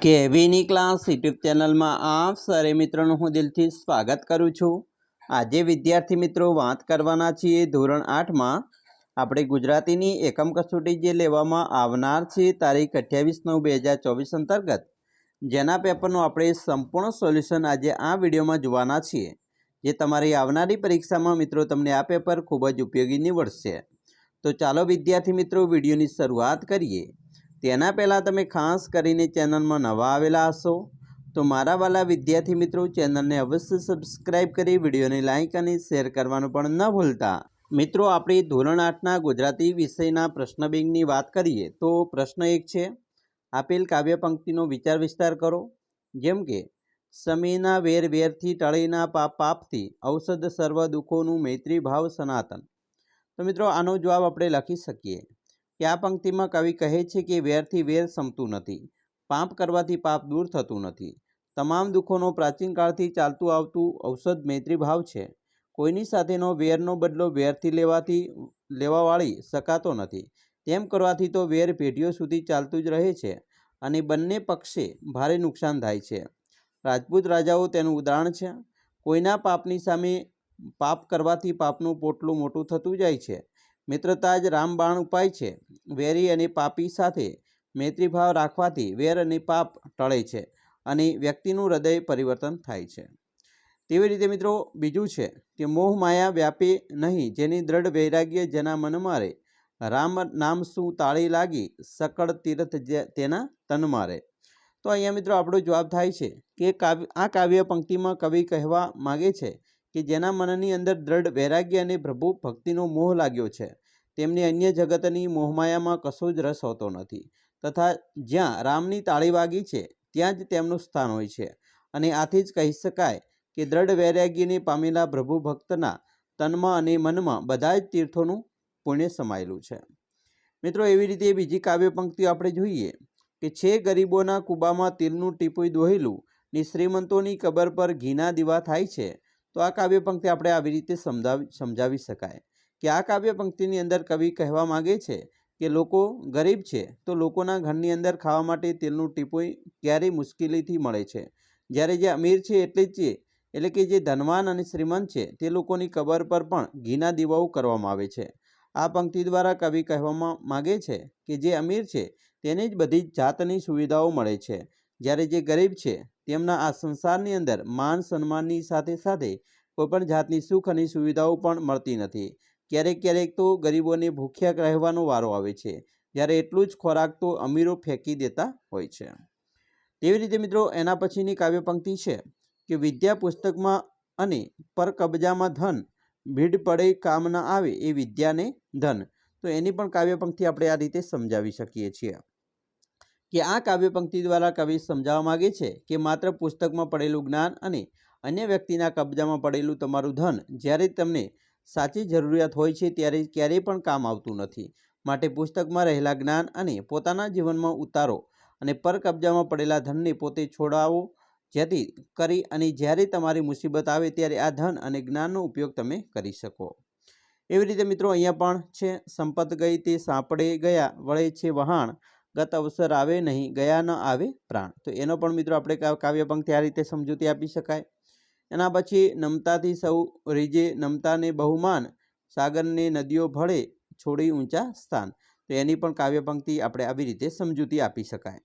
કેવીની class YouTube ચેનલમાં આપ સરે મિત્રોનું હું દિલથી સ્વાગત કરું છું। આજે વિદ્યાર્થી મિત્રો વાત કરવાના છીએ ધોરણ 8માં આપણે ગુજરાતીની એકમ કસોટી જે લેવામાં આવનાર છે તારીખ 28/9/2024 અંતર્ગત જેના પેપરનું આપણે સંપૂર્ણ સોલ્યુશન આજે આ વિડીયોમાં જોવાના છીએ, જે તમારી આવનારી પરીક્ષામાં મિત્રો તમને આ પેપર ખૂબ જ ઉપયોગી નીવડશે। તો ચાલો વિદ્યાર્થી મિત્રો વિડીયોની શરૂઆત કરીએ। તેના પહેલાં તમે ખાસ કરીને ચેનલમાં નવા આવેલા હશો તો મારા વાલા વિદ્યાર્થી મિત્રો ચેનલને અવશ્ય સબસ્ક્રાઇબ કરી વિડીયોને લાઇક અને શેર કરવાનું પણ ન ભૂલતા। મિત્રો આપણે ધોરણ 8ના ગુજરાતી વિષયના પ્રશ્ન બેંકની વાત કરીએ તો પ્રશ્ન 1 છે, આપેલ કાવ્ય પંક્તિનો વિચાર વિસ્તાર કરો। જેમ કે સમીના વેર વેરથી ટળેના પાપ પાપથી ઔષધ સર્વ દુઃખોનું મૈત્રી ભાવ સનાતન। તો મિત્રો આનો જવાબ આપણે લખી શકીએ કે આ પંક્તિમાં કવિ કહે છે કે વેરથી વેર સમતું નથી, પાપ કરવાથી પાપ દૂર થતું નથી, તમામ દુઃખોનો પ્રાચીન કાળથી ચાલતું આવતું ઔષધ મૈત્રી ભાવ છે, કોઈની સાથેનો વેરનો બદલો વેરથી લેવાવાળી શકાતો નથી, તેમ કરવાથી તો વેર પેઢીઓ સુધી ચાલતું જ રહે છે અને બંને પક્ષે ભારે નુકસાન થાય છે। રાજપૂત રાજાઓ તેનું ઉદાહરણ છે। કોઈના પાપની સામે પાપ કરવાથી પાપનું પોટલું મોટું થતું જાય છે। મિત્રતા જ રામબાણ ઉપાય છે। વેરી અને પાપી સાથે મૈત્રીભાવ રાખવાથી વેર અને પાપ ટળે છે અને વ્યક્તિનું હૃદય પરિવર્તન થાય છે। તેવી રીતે મિત્રો બીજું છે કે મોહ માયા વ્યાપે નહીં, જેની દ્રઢ વૈરાગ્ય જેના મન મારે, રામ નામ શું તાળી લાગી, સકળ તીર્થ તેના તન મારે। તો અહીંયા મિત્રો આપણો જવાબ થાય છે કે આ કાવ્ય પંક્તિમાં કવિ કહેવા માગે છે કે જેના મનની અંદર દ્રઢ વૈરાગ્ય અને પ્રભુ ભક્તિનો મોહ લાગ્યો છે, તેમને અન્ય જગતની મોહમાયામાં કશો જ રસ હોતો નથી, તથા જ્યાં રામની તાળી વાગી છે ત્યાં જ તેમનું સ્થાન હોય છે, અને આથી જ કહી શકાય કે દ્રઢ વૈરાગ્યને પામેલા પ્રભુ ભક્તના તનમાં અને મનમાં બધા જ તીર્થોનું પુણ્ય સમાયેલું છે। મિત્રો એવી રીતે બીજી કાવ્ય પંક્તિઓ આપણે જોઈએ કે છે ગરીબોના કુબામાં તિલનું ટીપું દોહેલું ને શ્રીમંતોની કબર પર ઘીના દીવા થાય છે। તો આ કાવ્ય પંક્તિ આપણે આવી રીતે સમજાવી શકાય કે આ કાવ્ય પંક્તિની અંદર કવિ કહેવા માગે છે કે લોકો ગરીબ છે તો લોકોના ઘરની અંદર ખાવા માટે તેલનું ટીપું ક્યારેય મુશ્કેલીથી મળે છે, જ્યારે જે અમીર છે એટલે કે જે ધનવાન અને શ્રીમંત છે તે લોકોની કબર પર પણ ઘીના દીવાઓ કરવામાં આવે છે। આ પંક્તિ દ્વારા કવિ કહેવામાં માગે છે કે જે અમીર છે તેને જ બધી જ જાતની સુવિધાઓ મળે છે, જ્યારે જે ગરીબ છે તેમના આ સંસારની અંદર માન સન્માનની સાથે સાથે કોઈપણ જાતની સુખ અને સુવિધાઓ પણ મળતી નથી। ક્યારેક ક્યારેક તો ગરીબોને ભૂખ્યા રહેવાનો વારો આવે છે, જ્યારે એટલું જ ખોરાક તો અમીરો ફેંકી દેતા હોય છે। તેવી રીતે મિત્રો એના પછીની કાવ્ય પંક્તિ છે કે વિદ્યા પુસ્તકમાં અને પર કબજામાં ધન, ભીડ પડે કામ ન આવે એ વિદ્યાને ધન। તો એની પણ કાવ્ય પંક્તિ આપણે આ રીતે સમજાવી શકીએ છીએ કે આ કાવ્ય પંક્તિ દ્વારા કવિ સમજાવવા માગે છે કે માત્ર પુસ્તકમાં પડેલું જ્ઞાન અને અન્ય વ્યક્તિના કબજામાં પડેલું તમારું ધન જ્યારે તમને સાચી જરૂરિયાત હોય છે ત્યારે ક્યારેય પણ કામ આવતું નથી, માટે પુસ્તકમાં રહેલા જ્ઞાન અને પોતાના જીવનમાં ઉતારો અને પર કબજામાં પડેલા ધનને પોતે છોડાવો, જેથી કરી અને જ્યારે તમારી મુસીબત આવે ત્યારે આ ધન અને જ્ઞાનનો ઉપયોગ તમે કરી શકો। એવી રીતે મિત્રો અહીંયા પણ છે, સંપત ગઈ તે સાંપડે ગયા, વળે છે વહાણ, ગત અવસર આવે નહીં, ગયા ન આવે પ્રાણ। તો એનો પણ મિત્રો આપણે કાવ્ય પંક્તિ આ રીતે સમજૂતી આપી શકાય। એના પછી નમતાથી સૌ રીજે, નમતાને બહુમાન, સાગરને નદીઓ ભળે, છોડી ઊંચા સ્થાન। તો એની પણ કાવ્ય પંક્તિ આપણે આવી રીતે સમજૂતી આપી શકાય।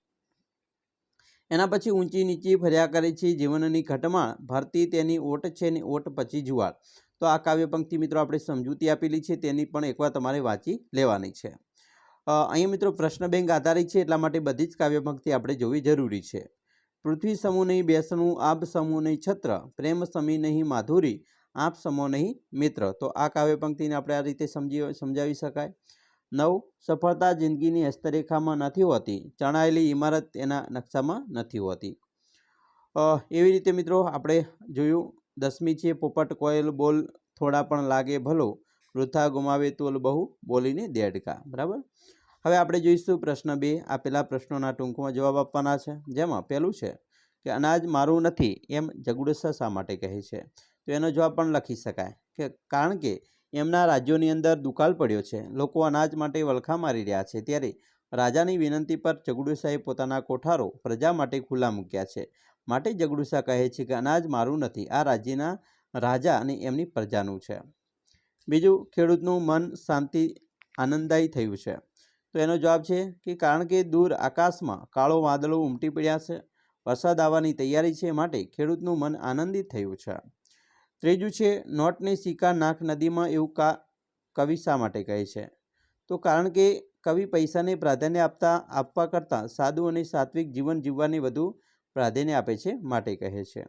એના પછી ઊંચી નીચી ફર્યા કરે છે જીવનની ઘટમાળ, ભરતી તેની ઓટ છે ને ઓટ પછી જુવાળ। તો આ કાવ્ય પંક્તિ મિત્રો આપણે સમજૂતી આપેલી છે, તેની પણ એકવાર તમારે વાંચી લેવાની છે। અહીંયા મિત્રો પ્રશ્ન બેંક આધારિત છે એટલા માટે બધી જ કાવ્ય પંક્તિ આપણે જોવી જરૂરી છે। પૃથ્વી સમૂહ નહીં બેસણું, આપ સમૂહ નહીં છત્ર, પ્રેમ સમી નહીં માધુરી, આપ સમો નહીં મિત્ર। તો આ કાવ્ય પંક્તિને આપણે આ રીતે સમજાવી શકાય। 9 સફળતા જિંદગીની હસ્તરેખામાં નથી હોતી, ચણાયેલી ઇમારત એના નકશામાં નથી હોતી। એવી રીતે મિત્રો આપણે જોયું। 10મી છે પોપટ કોયલ બોલ થોડા પણ લાગે ભલો, વૃથા ગુમાવે તોલ બહુ બોલીને દેડકા। બરાબર। હવે આપણે જોઈશું પ્રશ્ન 2। આપેલા પ્રશ્નોના ટૂંકમાં જવાબ આપવાના છે, જેમાં પહેલું છે કે અનાજ મારું નથી એમ જગુડસા શા માટે કહે છે? તો એનો જવાબ પણ લખી શકાય કે કારણ કે એમના રાજ્યોની અંદર દુકાળ પડ્યો છે, લોકો અનાજ માટે વલખા મારી રહ્યા છે, ત્યારે રાજાની વિનંતી પર જગડુશાએ પોતાના કોઠારો પ્રજા માટે ખુલ્લા મૂક્યા છે, માટે જગડુશા કહે છે કે અનાજ મારું નથી, આ રાજ્યના રાજા અને એમની પ્રજાનું છે. બીજું, ખેડૂતનું મન શાંતિ આનંદદાયી થયું છે. તો એનો જવાબ છે કે કારણ કે દૂર આકાશમાં કાળો વાદળો ઉમટી પડ્યા છે, વરસાદ આવવાની તૈયારી છે, માટે ખેડૂતનું મન આનંદિત થયું છે. ત્રીજું છે, નોટને સિક્કા નાખ નદીમાં, એવું કવિ શા માટે કહે છે? તો કારણ કે કવિ પૈસાને પ્રાધાન્ય આપવા કરતાં સાદું અને સાત્વિક જીવન જીવવાને વધુ પ્રાધાન્ય આપે છે, માટે કહે છે.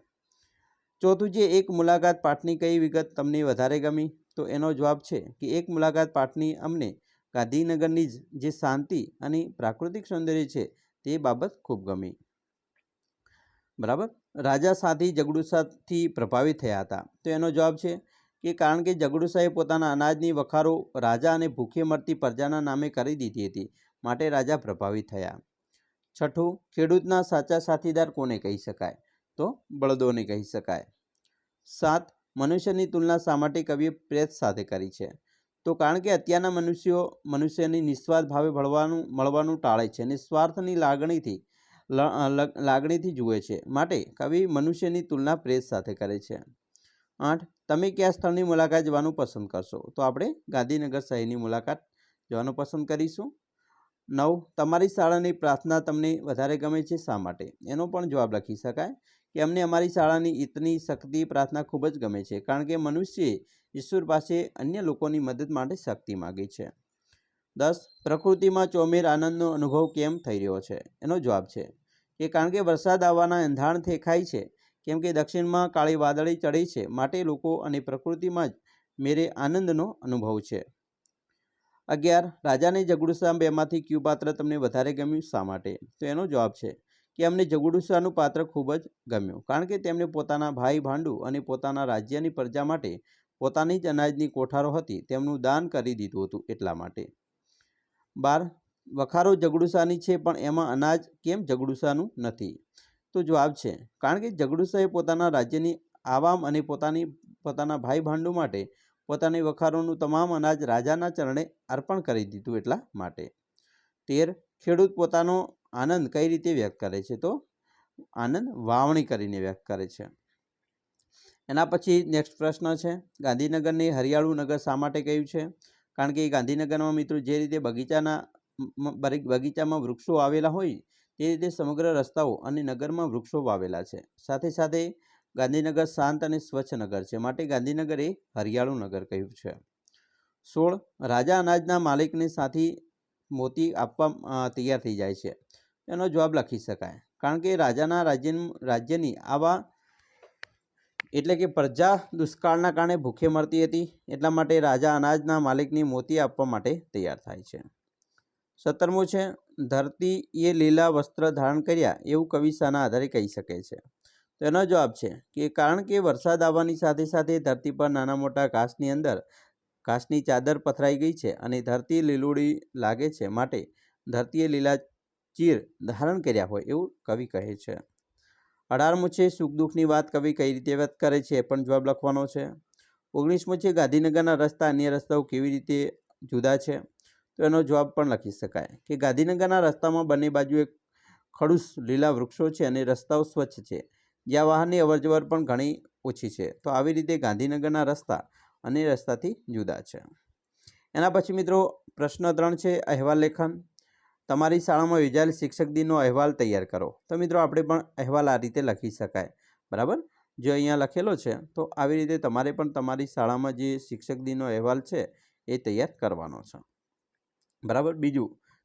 ચોથું છે, એક મુલાકાત પાઠની કઈ વિગત તમને વધારે ગમી? તો એનો જવાબ છે કે એક મુલાકાત પાઠની અમને ગાંધીનગરની જે શાંતિ અને પ્રાકૃતિક સૌંદર્ય છે તે બાબત ખૂબ ગમી. બરાબર. રાજા સાથી જગડુશાથી પ્રભાવિત થયા હતા. તો એનો જવાબ છે કે કારણ કે જગડુશાએ પોતાના અનાજની વખારો રાજા અને ભૂખે મરતી પ્રજાના નામે કરી દીધી હતી, માટે રાજા પ્રભાવિત થયા. છઠ્ઠું, ખેડૂતના સાચા સાથીદાર કોને કહી શકાય? તો બળદોને કહી શકાય. 7, મનુષ્યની તુલના શા માટે કવિએ પ્રેત સાથે કરી છે? તો કારણ કે અત્યારના મનુષ્યો મનુષ્યની નિસ્વાર્થ ભાવે મળવાનું ટાળે છે અને સ્વાર્થની લાગણીથી જુએ છે, માટે કવિ મનુષ્યની તુલના પ્રેત સાથે કરે છે. 8, તમે કયા સ્થળની મુલાકાત જવાનું પસંદ કરશો? તો આપણે ગાંધીનગર શહેરની મુલાકાત જવાનું પસંદ કરીશું. 9, તમારી શાળાની પ્રાર્થના તમને વધારે ગમે છે, શા માટે? એનો પણ જવાબ લખી શકાય કે અમને અમારી શાળાની ઇતની શક્તિ પ્રાર્થના ખૂબ જ ગમે છે, કારણ કે મનુષ્યએ ઈશ્વર પાસે અન્ય લોકોની મદદ માટે શક્તિ માગી છે. 10, પ્રકૃતિમાં ચોમેર આનંદનો અનુભવ કેમ થઈ રહ્યો છે? એનો જવાબ છે કે કારણ કે વરસાદ આવવાના એંધાણ દેખાય છે, કેમ કે દક્ષિણમાં કાળી વાદળી ચડી છે, માટે લોકો અને પ્રકૃતિમાં જ મેરે આનંદનો અનુભવ છે. 11, રાજાને જગડુશા બેમાંથી કયું પાત્ર તમને વધારે ગમ્યું, શા માટે? તો એનો જવાબ છે કે અમને જગડુશાનું પાત્ર ખૂબ જ ગમ્યું, કારણ કે તેમણે પોતાના ભાઈ ભાંડુ અને પોતાના રાજ્યની પ્રજા માટે પોતાની જ અનાજની કોઠારો હતી તેમનું દાન કરી દીધું હતું, એટલા માટે. 12, વખારો જગડુશાની છે, પણ એમાં અનાજ કેમ જગડુશાનું નથી? તો જવાબ છે કારણ કે જગડુશાએ પોતાના રાજ્યની આવામ અને પોતાના ભાઈ ભાંડુ માટે પોતાની વખારોનું તમામ અનાજ રાજાના ચરણે અર્પણ કરી દીધું, એટલા માટે. 13, ખેડૂત પોતાનો આનંદ કઈ રીતે વ્યક્ત કરે છે? તો આનંદ વાવણી કરીને વ્યક્ત કરે છે. એના પછી નેક્સ્ટ પ્રશ્ન છે, ગાંધીનગરને હરિયાળું નગર શા માટે કહ્યું છે? કારણ કે ગાંધીનગરમાં મિત્રો જે રીતે બગીચામાં વૃક્ષો આવેલા હોય તે રીતે સમગ્ર રસ્તાઓ અને નગરમાં વૃક્ષો વાવેલા છે. સાથે સાથે ગાંધીનગર શાંત અને સ્વચ્છ નગર છે, માટે ગાંધીનગર એ હરિયાળું નગર કહ્યું છે. 16, રાજા અનાજના માલિકને સાથી મોતી આપવા તૈયાર થઈ જાય છે. એનો જવાબ લખી શકાય કારણ કે રાજાના રાજ્યની આવા એટલે કે પ્રજા દુષ્કાળના કારણે ભૂખે મરતી હતી, એટલા માટે રાજા અનાજના માલિકને મોતી આપવા માટે તૈયાર થાય છે. 17મું છે, ધરતીએ લીલા વસ્ત્ર ધારણ કર્યા એવું કવિ શાના આધારે કહી શકે છે? તો એનો જવાબ છે કે કારણ કે વરસાદ આવવાની સાથે સાથે ધરતી પર નાના મોટા ઘાસની ચાદર પથરાઈ ગઈ છે અને ધરતી લીલુડી લાગે છે, માટે ધરતીએ લીલા ચીર ધારણ કર્યા હોય એવું કવિ કહે છે. 18મું છે, સુખ દુઃખની વાત કવિ કઈ રીતે વ્યક્ત કરે છે? એ પણ જવાબ લખવાનો છે. 19મું છે, ગાંધીનગરના રસ્તા અન્ય રસ્તાઓ કેવી રીતે જુદા છે? તો એનો જવાબ પણ લખી શકાય કે ગાંધીનગરના રસ્તામાં બંને બાજુ એક ખડૂસ લીલા વૃક્ષો છે અને રસ્તાઓ સ્વચ્છ છે, જ્યાં વાહનની અવરજવર પણ ઘણી ઓછી છે. તો આવી રીતે ગાંધીનગરના રસ્તા અન્ય રસ્તાથી જુદા છે. એના પછી મિત્રો પ્રશ્ન 3 છે, અહેવાલ લેખન. તમારી શાળામાં યોજાયેલ શિક્ષક દિનનો અહેવાલ તૈયાર કરો. તો મિત્રો આપણે પણ અહેવાલ આ રીતે લખી શકાય, બરાબર. જો અહીંયા લખેલો છે તો આવી રીતે તમારે પણ તમારી શાળામાં જે શિક્ષક દિનનો અહેવાલ છે એ તૈયાર કરવાનો છે, બરાબર.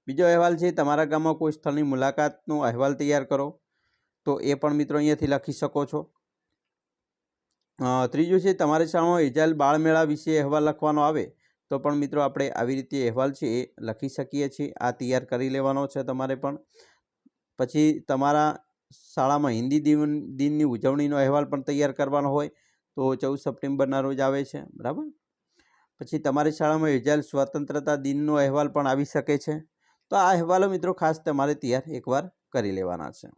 બીજો અહેવાલ છે, તમારા ગામમાં કોઈ સ્થળની મુલાકાતનો અહેવાલ તૈયાર કરો. તો એ પણ મિત્રો અહીંયાથી લખી શકો છો. ત્રીજું છે, તમારી શાળામાં યોજાયેલ બાળમેળા વિશે અહેવાલ લખવાનો આવે તો પણ મિત્રો આપણે આવી રીતે અહેવાલ છે એ લખી શકીએ છીએ. આ તૈયાર કરી લેવાનો છે તમારે પણ. પછી તમારા શાળામાં હિન્દી દિનની ઉજવણીનો અહેવાલ પણ તૈયાર કરવાનો હોય તો 14 સપ્ટેમ્બરના રોજ આવે છે, બરાબર. પછી તમારી શાળામાં યોજાયેલ સ્વતંત્રતા દિનનો અહેવાલ પણ આવી શકે છે. તો આ અહેવાલો મિત્રો ખાસ તમારે તૈયાર એકવાર કરી લેવાના છે.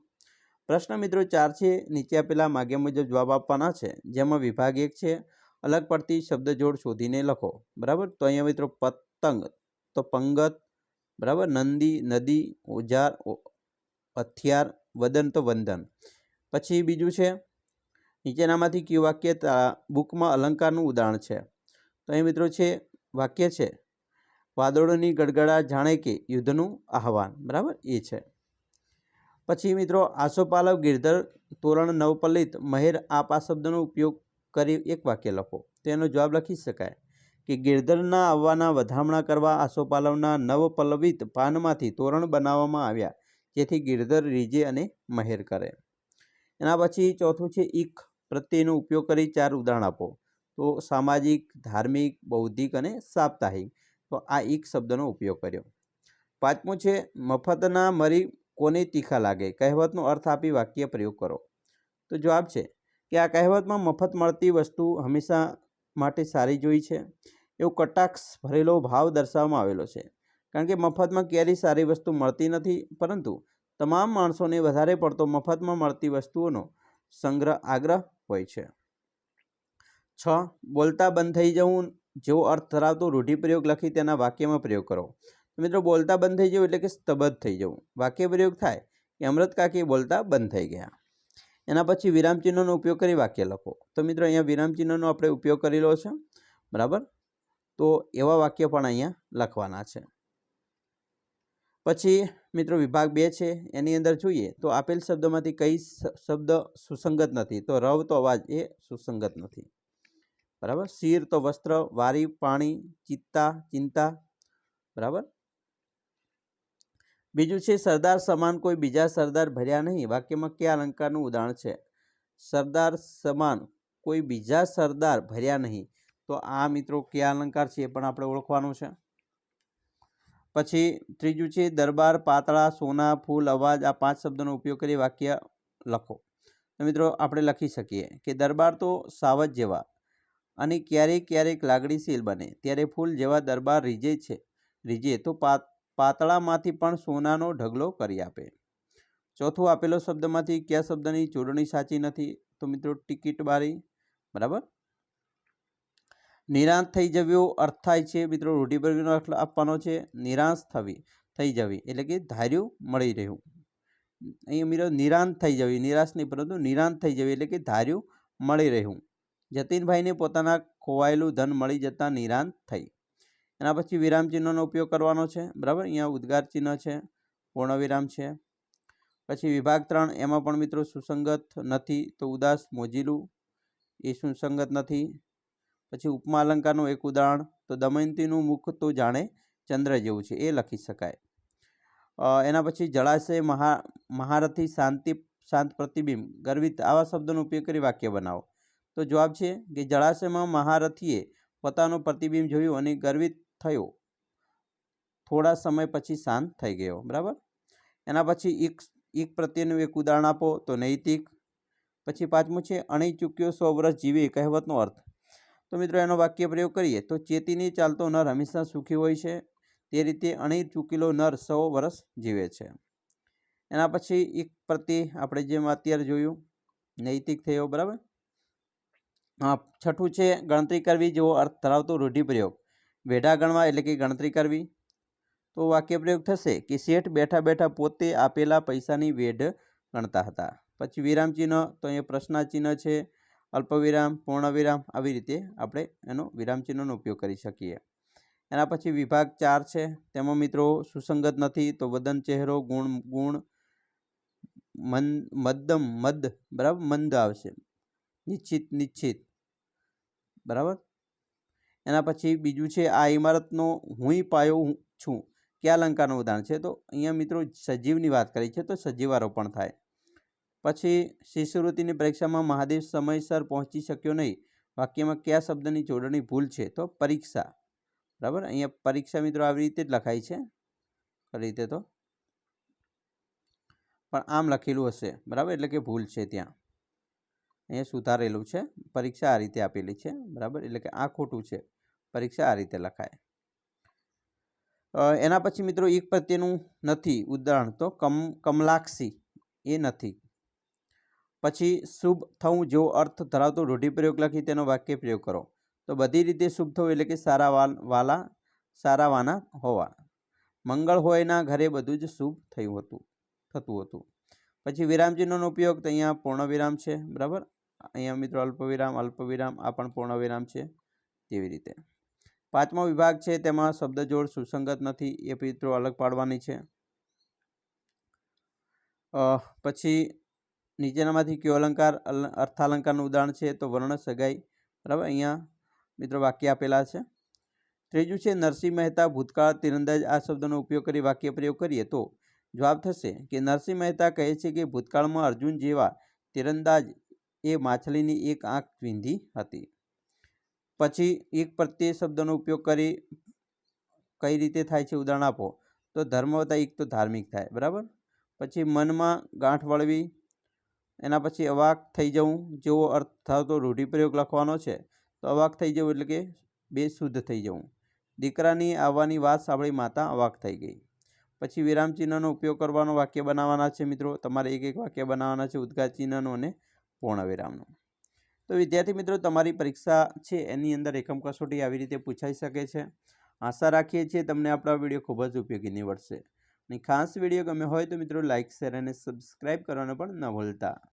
પ્રશ્ન મિત્રો 4 છે, નીચે આપેલા માગ્યા મુજબ જવાબ આપવાના છે, જેમાં વિભાગ 1 છે, અલગ પડતી શબ્દજોડ શોધીને લખો, બરાબર. તો અહીંયા મિત્રો પતંગ, તો પંગત, બરાબર, નંદી નદી, ઓજાર હથિયાર, વદન તો વંદન. પછી બીજું છે નીચેનામાંથી કયું વાક્ય બુકમાં અલંકારનું ઉદાહરણ છે? તો અહીં મિત્રો છે વાક્ય છે વાદળોની ગડગડા જાણે કે યુદ્ધનું આહવાન. બરાબર, એ છે. પછી મિત્રો આસોપાલવ, ગિરધર, તોરણ, નવપલ્લિત, મહેર, આપ આ શબ્દનો ઉપયોગ કરી એક વાક્ય લખો. તો એનો જવાબ લખી શકાય કે ગિરધરના આવવાના વધામણા કરવા આસોપાલવના નવપલ્લવિત પાનમાંથી તોરણ બનાવવામાં આવ્યા, જેથી ગિરધર રીઝે અને મહેર કરે. એના પછી ચોથું છે ઈક પ્રત્યેનો ઉપયોગ કરી 4 ઉદાહરણ આપો. તો સામાજિક, ધાર્મિક, બૌદ્ધિક અને સાપ્તાહિક. તો આ ઈક શબ્દનો ઉપયોગ કર્યો. પાંચમું છે મફતના મરી કોને તીખા લાગે, કહેવતનો અર્થ આપી વાક્ય પ્રયોગ કરો. તો જવાબ છે કે આ કહેવતમાં મફત મળતી વસ્તુ હંમેશા માટે સારી જોઈ છે એવો કટાક્ષ ભરેલો ભાવ દર્શાવવામાં આવેલો છે. કારણ કે મફતમાં ક્યારેય સારી વસ્તુ મળતી નથી, પરંતુ તમામ માણસોને વધારે પડતો મફતમાં મળતી વસ્તુઓનો સંગ્રહ આગ્રહ હોય છે. 6 બોલતા બંધ થઈ જવું જેવો અર્થ ધરાવતો રૂઢિપ્રયોગ લખી તેના વાક્યમાં પ્રયોગ કરો. મિત્રો બોલતા બંધ થઈ જવું એટલે કે સ્તબ્ધ થઈ જવું. વાક્ય પ્રયોગ થાય કે અમૃત કાકી બોલતા બંધ થઈ ગયા. એના પછી વિરામચિહ્નોનો ઉપયોગ કરી વાક્ય લખો. તો મિત્રો અહીંયા વિરામચિહ્નોનો આપણે ઉપયોગ કરેલો છે. બરાબર, તો એવા વાક્ય પણ અહીંયા લખવાના છે. પછી મિત્રો વિભાગ 2 છે, એની અંદર જોઈએ તો આપેલ શબ્દોમાંથી કઈ શબ્દ સુસંગત નથી? તો રવ તો અવાજ એ સુસંગત નથી. બરાબર, શિર તો વસ્ત્ર, વારી પાણી, ચિત્તા ચિંતા. બરાબર. બીજું છે સરદાર સમાન કોઈ બીજા સરદાર ભર્યા નહીં, વાક્યમાં કયા અલંકારનું ઉદાહરણ છે? સરદાર સમાન કોઈ બીજા સરદાર ભર્યા નહીં. તો આ મિત્રો કયા અલંકાર છે એ પણ આપણે ઓળખવાનું છે. પછી ત્રીજું છે દરબાર, પાતળા, સોના, ફૂલ, અવાજ. આ 5 શબ્દોનો ઉપયોગ કરી વાક્ય લખો. તો મિત્રો આપણે લખી શકીએ કે દરબાર તો સાવજ જેવા અને ક્યારેક ક્યારેક લાગણીશીલ બને, ત્યારે ફૂલ જેવા દરબાર રીઝે તો પાતળામાંથી પણ સોનાનો ઢગલો કરી આપે. ચોથું આપેલો શબ્દમાંથી કયા શબ્દની જોડણી સાચી નથી? તો મિત્રો ટિકિટ બારી. બરાબર. નિરાંત થઈ જવ્યો અર્થ થાય છે મિત્રો રૂઢિપ્રયોગનો અર્થ આપવાનો છે નિરાશ થઈ જવી એટલે કે ધાર્યું મળી રહ્યું. અહીંયા મિત્રો નિરાંત થઈ જવી, નિરાશ નહીં પરંતુ નિરાંત થઈ જવી એટલે કે ધાર્યું મળી રહ્યું. જતીનભાઈને પોતાના ખોવાયેલું ધન મળી જતાં નિરાંત થઈ. એના પછી વિરામચિહ્નનો ઉપયોગ કરવાનો છે. બરાબર, અહીંયા ઉદ્ગાર ચિહ્ન છે, પૂર્ણવિરામ છે. પછી વિભાગ 3 એમાં પણ મિત્રો સુસંગત નથી. તો ઉદાસ, મોજીલું એ સુસંગત નથી. પછી ઉપમા અલંકારનું એક ઉદાહરણ તો દમયંતીનું મુખ તો જાણે ચંદ્ર જેવું છે, એ લખી શકાય. એના પછી જળાશય, મહારથી, શાંત પ્રતિબિંબ, ગર્વિત. આવા શબ્દોનો ઉપયોગ કરી વાક્ય બનાવો. તો જવાબ છે કે જળાશયમાં મહારથીએ પોતાનું પ્રતિબિંબ જોયું અને ગર્વિત થયો, થોડા સમય પછી શાંત થઈ ગયો. બરાબર. એના પછી એક પ્રત્યેનું એક ઉદાહરણ આપો. તો નૈતિક. પછી 5મું છે અણી ચૂક્યો 100 વર્ષ જીવે, કહેવતનો અર્થ. તો મિત્રો એનો વાક્ય પ્રયોગ કરીએ તો ચેતીને ચાલતો નર હંમેશા સુખી હોય છે, તે રીતે અણી ચૂકેલો નર 100 વર્ષ જીવે છે. એના પછી એક પ્રત્યે આપણે જેમ અત્યારે જોયું નૈતિક થયો. બરાબર. 6થું છે ગણતરી કરવી જેવો અર્થ ધરાવતો રૂઢિપ્રયોગ, વેઢા ગણવા એટલે કે ગણતરી કરવી. તો વાક્ય પ્રયોગ થશે કે શેઠ બેઠા બેઠા પોતે આપેલા પૈસાની વેઢ ગણતા હતા. પછી વિરામચિહ્ન તો અહીંયા પ્રશ્નાચિહ્ન છે, અલ્પવિરામ, પૂર્ણવિરામ. આવી રીતે આપણે એનો વિરામચિહ્નનો ઉપયોગ કરી શકીએ. એના પછી વિભાગ 4 છે, તેમાં મિત્રો સુસંગત નથી. તો વદન, ચહેરો, ગુણ, મદ્દમ, મદ. બરાબર, મંદ આવશે. નિશ્ચિત. બરાબર. એના પછી બીજું છે આ ઇમારતનો હુંય પાયો છું, કયા અલંકારનું ઉદાહરણ છે? તો અહીંયા મિત્રો સજીવની વાત કરી છે, તો સજીવારોપણ થાય. પછી શિષ્યવૃત્તિની પરીક્ષામાં મહાદેવ સમયસર પહોંચી શક્યો નહીં, વાક્યમાં કયા શબ્દની જોડણી ભૂલ છે? તો પરીક્ષા. બરાબર, અહીંયા પરીક્ષા મિત્રો આવી રીતે જ લખાય છે, ખરી રીતે તો પણ આમ લખેલું હશે. બરાબર, એટલે કે ભૂલ છે ત્યાં, અહીંયા સુધારેલું છે. પરીક્ષા આ રીતે આપેલી છે. બરાબર, એટલે કે આ ખોટું છે, પરીક્ષા આ રીતે લખાય. એના પછી મિત્રો એક પ્રત્યેનું નથી ઉદાહરણ તો કમલાક્ષી એ નથી. પછી શુભ થવું જેવો અર્થ ધરાવતો રૂઢિપ્રયોગ લખી તેનો વાક્ય પ્રયોગ કરો. તો બધી રીતે શુભ થવું એટલે કે સારાવાના હોવા. મંગળ હોય ના ઘરે બધું જ શુભ થતું હતું. પછી વિરામચિહ્નોનો ઉપયોગ તો અહીંયા પૂર્ણ વિરામ છે, બરાબર. અહીંયા મિત્રો અલ્પવિરામ, અલ્પવિરામ, આ પણ પૂર્ણ વિરામ છે. તેવી રીતે 5મો વિભાગ છે તેમાં શબ્દજોડ સુસંગત નથી, એ મિત્રો અલગ પાડવાની છે. પછી નીચેનામાંથી કયો અલંકાર અર્થાલંકારનું ઉદાહરણ છે તો વર્ણ સગાઈ, બરાબર. અહીંયા મિત્રો વાક્ય આપેલા છે. ત્રીજું છે નરસિંહ મહેતા ભૂતકાળ તીરંદાજ, આ શબ્દનો ઉપયોગ કરી વાક્ય પ્રયોગ કરીએ તો જવાબ થશે કે નરસિંહ મહેતા કહે છે કે ભૂતકાળમાં અર્જુન જેવા તીરંદાજ એ માછલીની એક આંખ વીંધી હતી. પછી એક પ્રત્યય શબ્દનો ઉપયોગ કરી કઈ રીતે થાય છે ઉદાહરણ આપો તો ધર્મ વત્તા એક તો ધાર્મિક થાય, બરાબર. પછી મનમાં ગાંઠ વળવી, એના પછી અવાક થઈ જવું, જેવો અર્થ થતો રૂઢિપ્રયોગ લખવાનો છે તો અવાક થઈ જવું એટલે કે બેશુદ્ધ થઈ જવું. દીકરાની આવવાની વાત સાંભળી માતા અવાક થઈ ગઈ. પછી વિરામચિહ્નનો ઉપયોગ કરવાનો, વાક્ય બનાવવાના છે મિત્રો. તમારે એક એક વાક્ય બનાવવાના છે, ઉદ્ગાર ચિહ્નનું અને પૂર્ણ વિરામનું. તો વિદ્યાર્થી મિત્રો, તમારી પરીક્ષા છે એની અંદર એકમ કસોટી આવી રીતે પૂછાઈ શકે છે. આશા રાખીએ છીએ તમને આપણા વિડીયો ખૂબ જ ઉપયોગી નીવડશે. અને ખાસ વિડીયો ગમે હોય તો મિત્રો લાઇક, શેર અને સબસ્ક્રાઈબ કરવાનું પણ ન ભૂલતા.